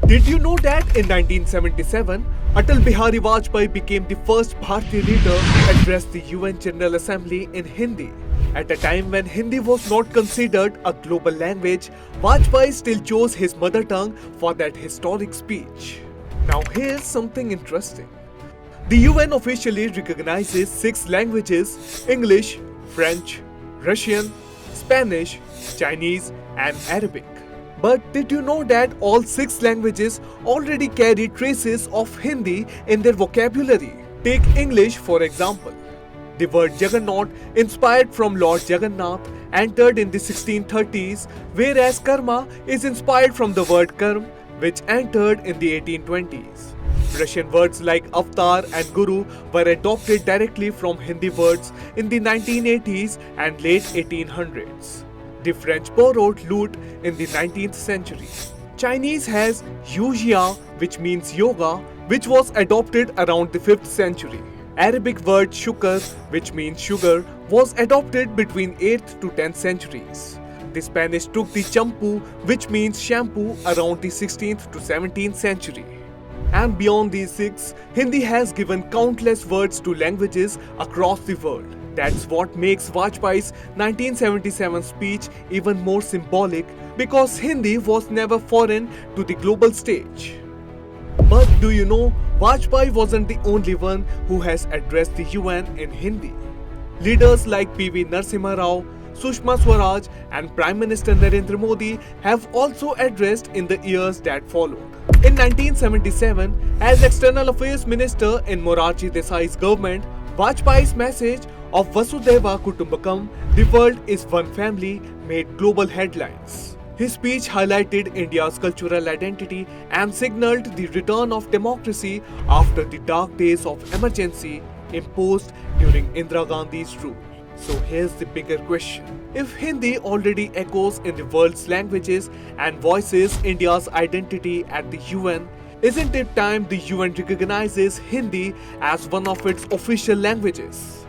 Did you know that in 1977, Atal Bihari Vajpayee became the first Bharatiya leader to address the UN General Assembly in Hindi? At a time when Hindi was not considered a global language, Vajpayee still chose his mother tongue for that historic speech. Now here's something interesting. The UN officially recognizes 6 languages: English, French, Russian, Spanish, Chinese, and Arabic. But did you know that all 6 languages already carry traces of Hindi in their vocabulary? Take English for example. The word Jagannath, inspired from Lord Jagannath, entered in the 1630s, whereas Karma is inspired from the word Karm, which entered in the 1820s. Russian words like avatar and guru were adopted directly from Hindi words in the 1980s and late 1800s. The French borrowed lut in the 19th century. Chinese has Yujia, which means yoga, which was adopted around the 5th century. Arabic word shukar, which means sugar, was adopted between 8th to 10th centuries. The Spanish took the champu, which means shampoo, around the 16th to 17th century. And beyond these 6, Hindi has given countless words to languages across the world. That's what makes Vajpayee's 1977 speech even more symbolic, because Hindi was never foreign to the global stage. But do you know, Vajpayee wasn't the only one who has addressed the UN in Hindi. Leaders like P.V. Narasimha Rao, Sushma Swaraj, and Prime Minister Narendra Modi have also addressed in the years that followed. In 1977, as External Affairs Minister in Morarji Desai's government, Vajpayee's message of Vasudhaiva Kutumbakam, the world is one family, made global headlines. His speech highlighted India's cultural identity and signaled the return of democracy after the dark days of emergency imposed during Indira Gandhi's rule. So here's the bigger question. If Hindi already echoes in the world's languages and voices India's identity at the UN, isn't it time the UN recognizes Hindi as one of its official languages?